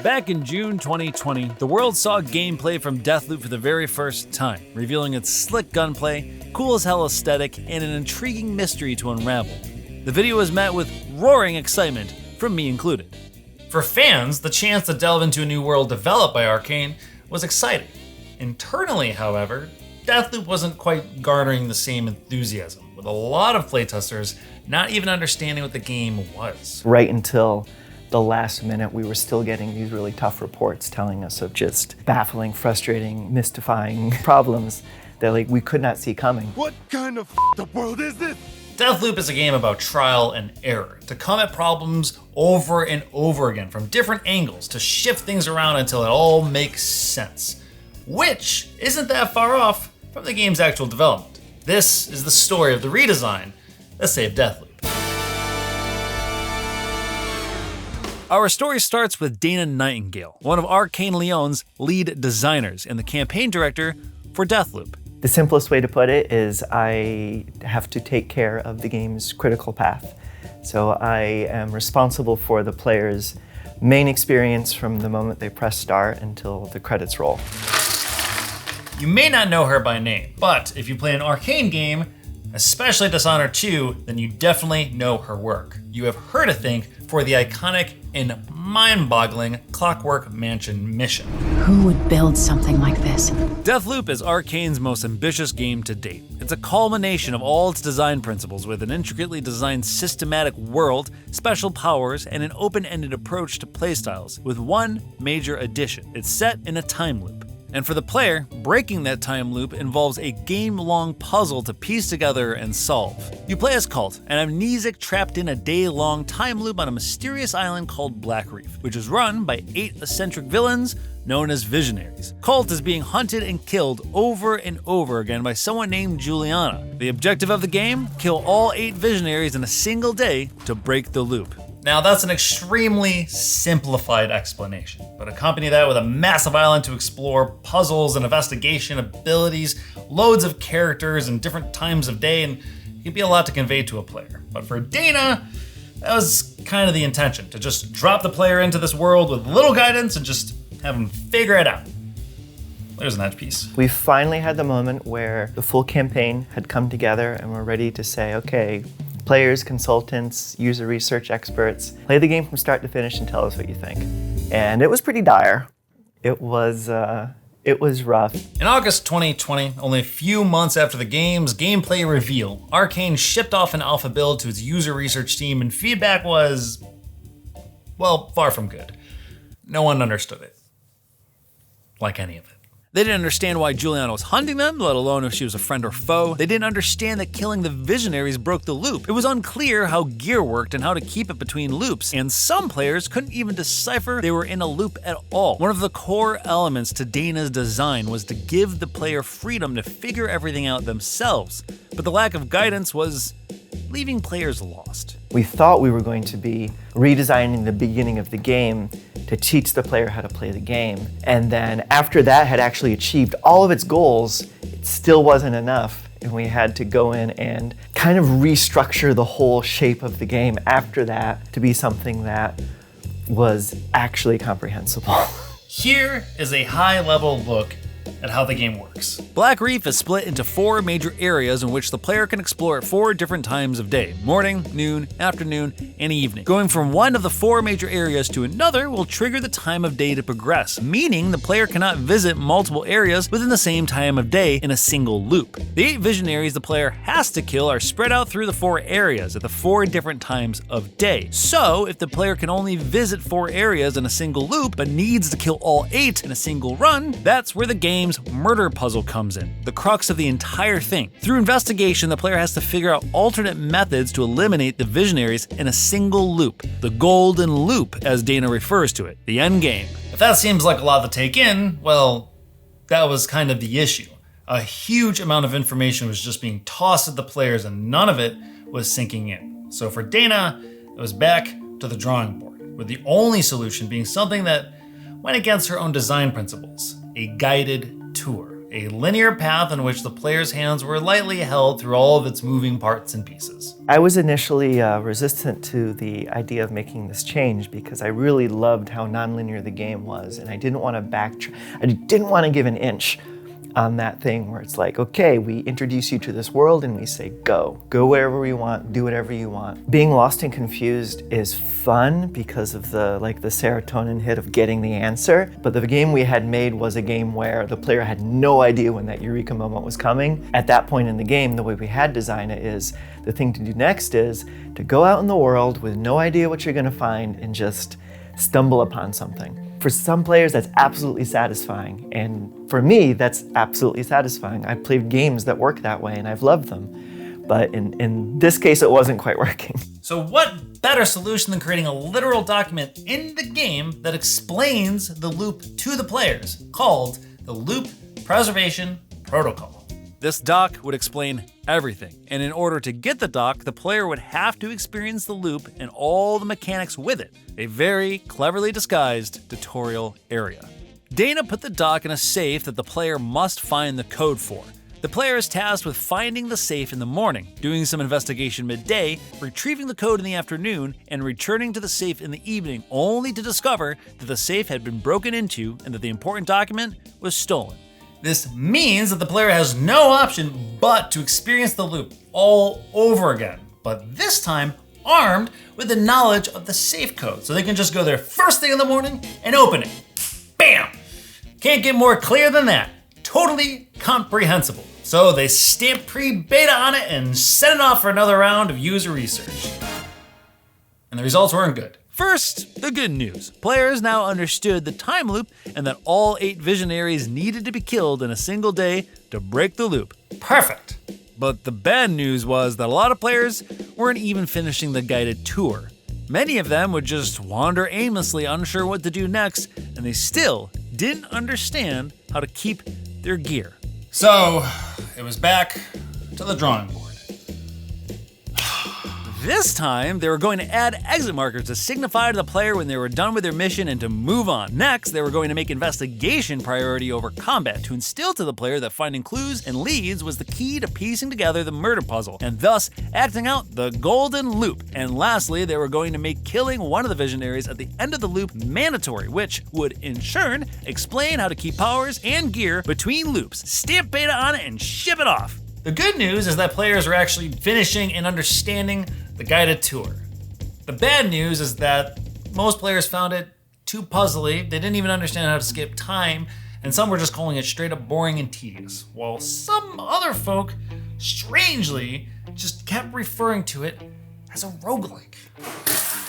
Back in June 2020, the world saw gameplay from Deathloop for the very first time, revealing its slick gunplay, cool as hell aesthetic, and an intriguing mystery to unravel. The video was met with roaring excitement, from me included. For fans, the chance to delve into a new world developed by Arkane was exciting. Internally, however, Deathloop wasn't quite garnering the same enthusiasm, with a lot of playtesters not even understanding what the game was. Right until the last minute, we were still getting these really tough reports telling us of just baffling, frustrating, mystifying problems that we could not see coming. What kind of f***ed up world is this? Deathloop is a game about trial and error, to come at problems over and over again from different angles, to shift things around until it all makes sense. Which isn't that far off from the game's actual development. This is the story of the redesign that saved Deathloop. Our story starts with Dana Nightingale, one of Arkane Lyon's lead designers and the campaign director for Deathloop. The simplest way to put it is I have to take care of the game's critical path. So I am responsible for the player's main experience from the moment they press start until the credits roll. You may not know her by name, but if you play an Arkane game, especially Dishonored 2, then you definitely know her work. You have her to thank for the iconic and mind-boggling Clockwork Mansion mission. Who would build something like this? Deathloop is Arkane's most ambitious game to date. It's a culmination of all its design principles with an intricately designed systematic world, special powers, and an open-ended approach to playstyles, with one major addition. It's set in a time loop. And for the player, breaking that time loop involves a game-long puzzle to piece together and solve. You play as Cult, an amnesiac trapped in a day-long time loop on a mysterious island called Black Reef, which is run by 8 eccentric villains known as Visionaries. Cult is being hunted and killed over and over again by someone named Juliana. The objective of the game? Kill all 8 Visionaries in a single day to break the loop. Now that's an extremely simplified explanation, but accompany that with a massive island to explore, puzzles and investigation abilities, loads of characters and different times of day, and it can be a lot to convey to a player. But for Dana, that was kind of the intention, to just drop the player into this world with little guidance and just have them figure it out. There's an edge piece. We finally had the moment where the full campaign had come together and we're ready to say, okay, players, consultants, user research experts, play the game from start to finish and tell us what you think. And it was pretty dire. It was rough. In August 2020, only a few months after the game's gameplay reveal, Arkane shipped off an alpha build to its user research team, and feedback was, well, far from good. No one understood it. Like any of it. They didn't understand why Juliana was hunting them, let alone if she was a friend or foe. They didn't understand that killing the Visionaries broke the loop. It was unclear how gear worked and how to keep it between loops, and some players couldn't even decipher they were in a loop at all. One of the core elements to Dana's design was to give the player freedom to figure everything out themselves, but the lack of guidance was leaving players lost. We thought we were going to be redesigning the beginning of the game to teach the player how to play the game. And then after that had actually achieved all of its goals, it still wasn't enough. And we had to go in and kind of restructure the whole shape of the game after that to be something that was actually comprehensible. Here is a high-level look at how the game works. Black Reef is split into 4 major areas in which the player can explore at 4 different times of day: morning, noon, afternoon, and evening. Going from one of the 4 major areas to another will trigger the time of day to progress, meaning the player cannot visit multiple areas within the same time of day in a single loop. The 8 Visionaries the player has to kill are spread out through the 4 areas at the 4 different times of day. So if the player can only visit 4 areas in a single loop, but needs to kill all 8 in a single run, that's where the game's murder puzzle comes in, the crux of the entire thing. Through investigation, the player has to figure out alternate methods to eliminate the Visionaries in a single loop, the golden loop as Dana refers to it, the end game. If that seems like a lot to take in, well, that was kind of the issue. A huge amount of information was just being tossed at the players and none of it was sinking in. So for Dana, it was back to the drawing board, with the only solution being something that went against her own design principles: a guided tour, a linear path in which the player's hands were lightly held through all of its moving parts and pieces. I was initially resistant to the idea of making this change because I really loved how nonlinear the game was, and I didn't want to I didn't want to give an inch on that thing where it's like, okay, we introduce you to this world and we say, go wherever we want, do whatever you want. Being lost and confused is fun because of the serotonin hit of getting the answer. But the game we had made was a game where the player had no idea when that eureka moment was coming. At that point in the game, the way we had designed it is, the thing to do next is to go out in the world with no idea what you're gonna find and just stumble upon something. For some players, that's absolutely satisfying. And for me, that's absolutely satisfying. I've played games that work that way and I've loved them. But in this case, it wasn't quite working. So what better solution than creating a literal document in the game that explains the loop to the players, called the Loop Preservation Protocol. This doc would explain everything, and in order to get the doc, the player would have to experience the loop and all the mechanics with it, a very cleverly disguised tutorial area. Dana put the doc in a safe that the player must find the code for. The player is tasked with finding the safe in the morning, doing some investigation midday, retrieving the code in the afternoon, and returning to the safe in the evening, only to discover that the safe had been broken into and that the important document was stolen. This means that the player has no option but to experience the loop all over again, but this time armed with the knowledge of the safe code, so they can just go there first thing in the morning and open it. Bam! Can't get more clear than that. Totally comprehensible. So they stamp pre-beta on it and send it off for another round of user research. And the results weren't good. First, the good news. Players now understood the time loop and that all 8 visionaries needed to be killed in a single day to break the loop. Perfect. But the bad news was that a lot of players weren't even finishing the guided tour. Many of them would just wander aimlessly, unsure what to do next, and they still didn't understand how to keep their gear. So, it was back to the drawing board. This time, they were going to add exit markers to signify to the player when they were done with their mission and to move on. Next, they were going to make investigation priority over combat to instill to the player that finding clues and leads was the key to piecing together the murder puzzle, and thus acting out the golden loop. And lastly, they were going to make killing one of the visionaries at the end of the loop mandatory, which would in turn explain how to keep powers and gear between loops, stamp beta on it, and ship it off. The good news is that players are actually finishing and understanding the guided tour. The bad news is that most players found it too puzzly, they didn't even understand how to skip time, and some were just calling it straight up boring and tedious, while some other folk, strangely, just kept referring to it as a roguelike.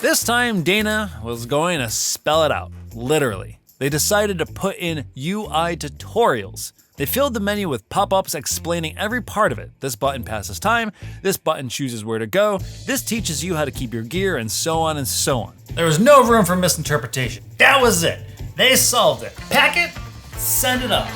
This time, Dana was going to spell it out, literally. They decided to put in UI tutorials. They filled the menu with pop-ups explaining every part of it. This button passes time, this button chooses where to go, this teaches you how to keep your gear, and so on and so on. There was no room for misinterpretation. That was it. They solved it. Pack it, send it up.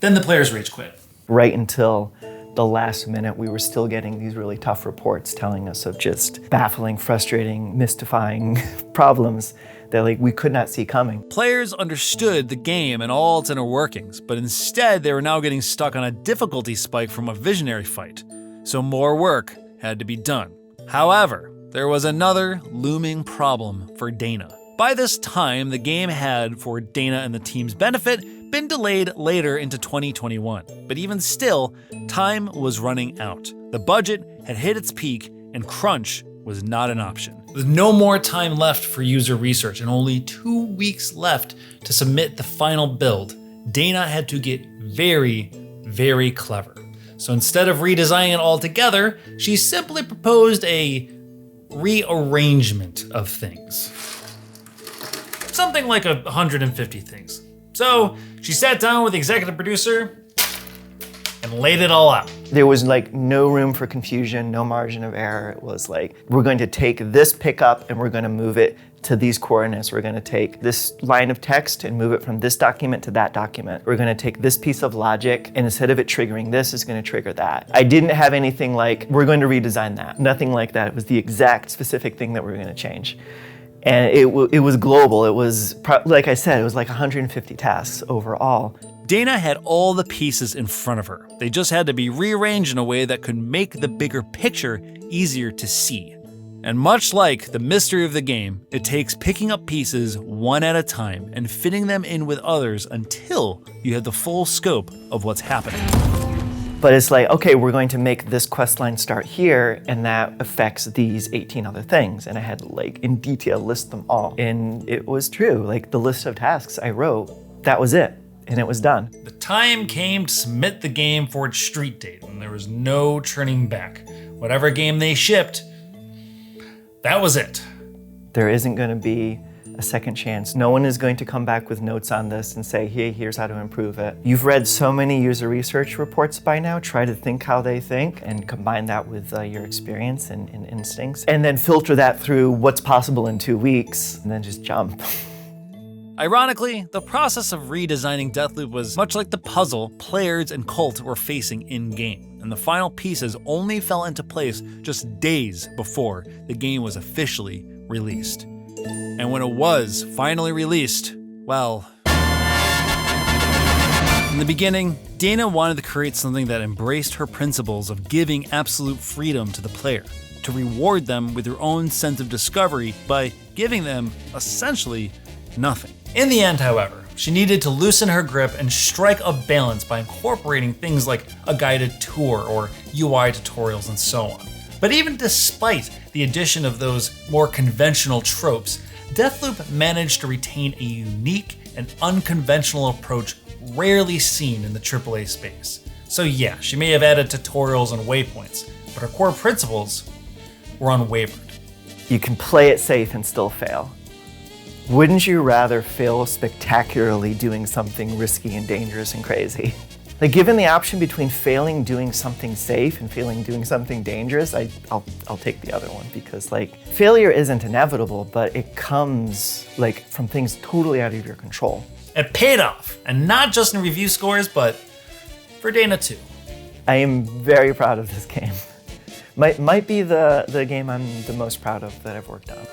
Then the players rage quit. Right until the last minute, we were still getting these really tough reports telling us of just baffling, frustrating, mystifying problems that we could not see coming. Players understood the game and all its inner workings, but instead they were now getting stuck on a difficulty spike from a visionary fight. So more work had to be done. However, there was another looming problem for Dana. By this time, the game had, for Dana and the team's benefit, been delayed later into 2021. But even still, time was running out. The budget had hit its peak, and crunch was not an option. With no more time left for user research and only 2 weeks left to submit the final build, Dana had to get very, very clever. So instead of redesigning it altogether, she simply proposed a rearrangement of things. Something like 150 things. So she sat down with the executive producer and laid it all out. There was no room for confusion, no margin of error. It was we're going to take this pickup and we're going to move it to these coordinates. We're going to take this line of text and move it from this document to that document. We're going to take this piece of logic and instead of it triggering this, it's going to trigger that. I didn't have anything we're going to redesign that. Nothing like that. It was the exact specific thing that we were going to change. And it was global. It was, like I said, it was like 150 tasks overall. Dana had all the pieces in front of her. They just had to be rearranged in a way that could make the bigger picture easier to see. And much like the mystery of the game, it takes picking up pieces one at a time and fitting them in with others until you have the full scope of what's happening. But it's like, okay, we're going to make this quest line start here, and that affects these 18 other things. And I had to, like, in detail list them all. And it was true. Like, the list of tasks I wrote, that was it. And it was done. The time came to submit the game for its street date, and there was no turning back. Whatever game they shipped, that was it. There isn't going to be a second chance. No one is going to come back with notes on this and say, hey, here's how to improve it. You've read so many user research reports by now. Try to think how they think and combine that with your experience and instincts. And then filter that through what's possible in 2 weeks, and then just jump. Ironically, the process of redesigning Deathloop was much like the puzzle players and Cult were facing in-game, and the final pieces only fell into place just days before the game was officially released. And when it was finally released, well, in the beginning, Dana wanted to create something that embraced her principles of giving absolute freedom to the player, to reward them with their own sense of discovery by giving them, essentially, nothing. In the end, however, she needed to loosen her grip and strike a balance by incorporating things like a guided tour or UI tutorials and so on. But even despite the addition of those more conventional tropes, Deathloop managed to retain a unique and unconventional approach rarely seen in the AAA space. So yeah, she may have added tutorials and waypoints, but her core principles were unwavered. You can play it safe and still fail. Wouldn't you rather fail spectacularly doing something risky and dangerous and crazy? Like, given the option between failing doing something safe and failing doing something dangerous, I'll take the other one, because like, failure isn't inevitable, but it comes like from things totally out of your control. It paid off, and not just in review scores, but for Dana too. I am very proud of this game. Might be the game I'm the most proud of that I've worked on.